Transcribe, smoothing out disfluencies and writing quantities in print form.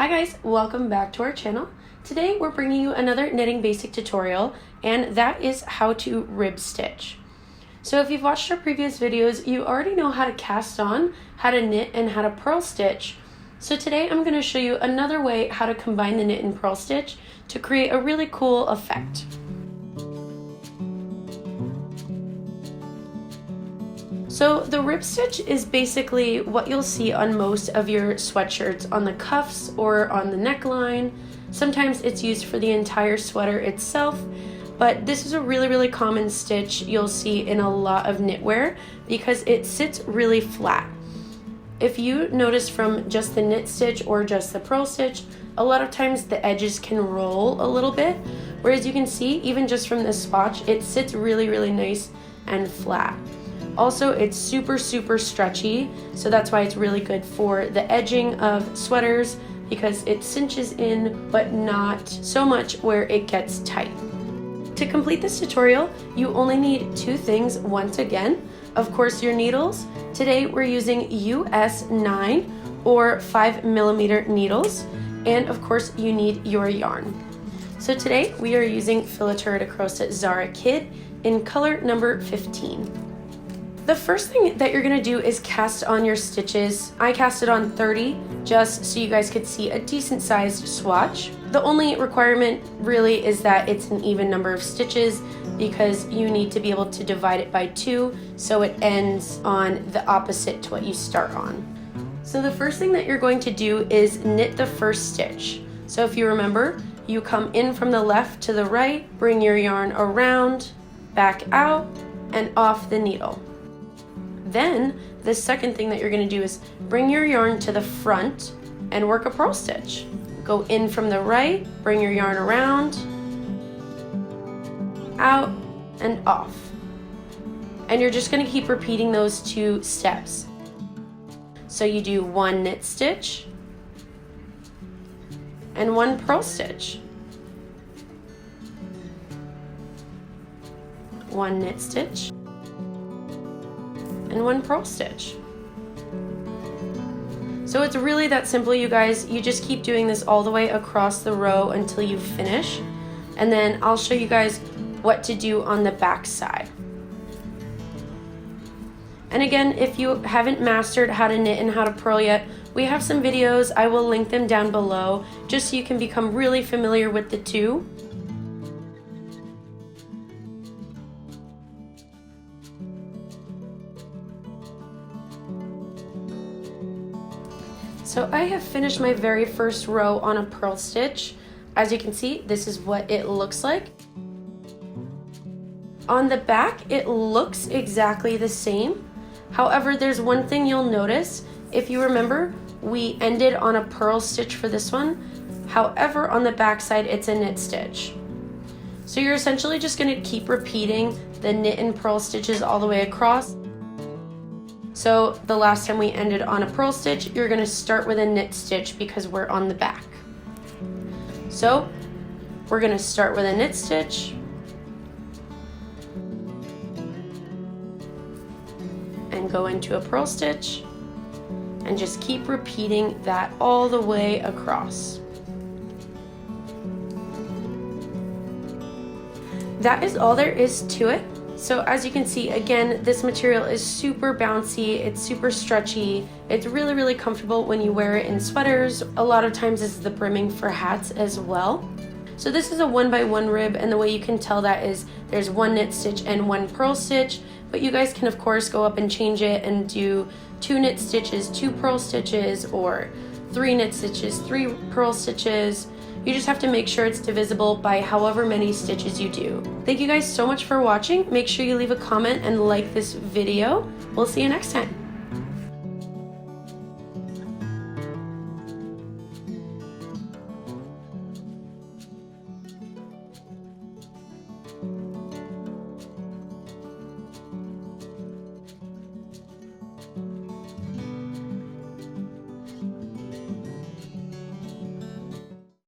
Hi guys, welcome back to our channel. Today we're bringing you another knitting basic tutorial, and that is how to rib stitch. So if you've watched our previous videos, you already know how to cast on, how to knit, and how to purl stitch. So today I'm going to show you another way how to combine the knit and purl stitch to create a really cool effect. So the rib stitch is basically what you'll see on most of your sweatshirts, on the cuffs or on the neckline. Sometimes it's used for the entire sweater itself, but this is a really common stitch you'll see in a lot of knitwear because it sits really flat. If you notice from just the knit stitch or just the purl stitch, a lot of times the edges can roll a little bit, whereas you can see even just from this swatch, it sits really nice and flat. Also, it's super stretchy, so that's why it's really good for the edging of sweaters because it cinches in, but not so much where it gets tight. To complete this tutorial, you only need two things once again. Of course, your needles. Today we're using US 9 or 5mm needles, and of course you need your yarn. So today we are using Filatura Crosa Zara Kid in color number 15. The first thing that you're gonna do is cast on your stitches. I casted on 30 just so you guys could see a decent sized swatch. The only requirement really is that it's an even number of stitches because you need to be able to divide it by 2 so it ends on the opposite to what you start on. So the first thing that you're going to do is knit the first stitch. So if you remember, you come in from the left to the right, bring your yarn around, back out, and off the needle. Then the second thing that you're going to do is bring your yarn to the front and work a purl stitch. Go in from the right, bring your yarn around, out, and off. And you're just going to keep repeating those 2 steps. So you do 1 knit stitch and 1 purl stitch. 1 knit stitch and 1 purl stitch. So it's really that simple, you guys. You just keep doing this all the way across the row until you finish, and then I'll show you guys what to do on the back side. And again, if you haven't mastered how to knit and how to purl yet, we have some videos. I will link them down below just so you can become really familiar with the two. So I have finished my very first row on a purl stitch. As you can see, this is what it looks like. On the back, it looks exactly the same. However, there's one thing you'll notice. If you remember, we ended on a purl stitch for this one. However, on the back side, it's a knit stitch. So you're essentially just gonna keep repeating the knit and purl stitches all the way across. So the last time we ended on a purl stitch, you're going to start with a knit stitch because we're on the back. So we're going to start with a knit stitch and go into a purl stitch and just keep repeating that all the way across. That is all there is to it. So as you can see, again, this material is super bouncy, it's super stretchy, it's really comfortable when you wear it in sweaters. A lot of times this is the brimming for hats as well. So this is a 1x1 rib, and the way you can tell that is there's 1 knit stitch and 1 purl stitch, but you guys can of course go up and change it and do 2 knit stitches, 2 purl stitches, or 3 knit stitches, 3 purl stitches. You just have to make sure it's divisible by however many stitches you do. Thank you guys so much for watching. Make sure you leave a comment and like this video. We'll see you next time.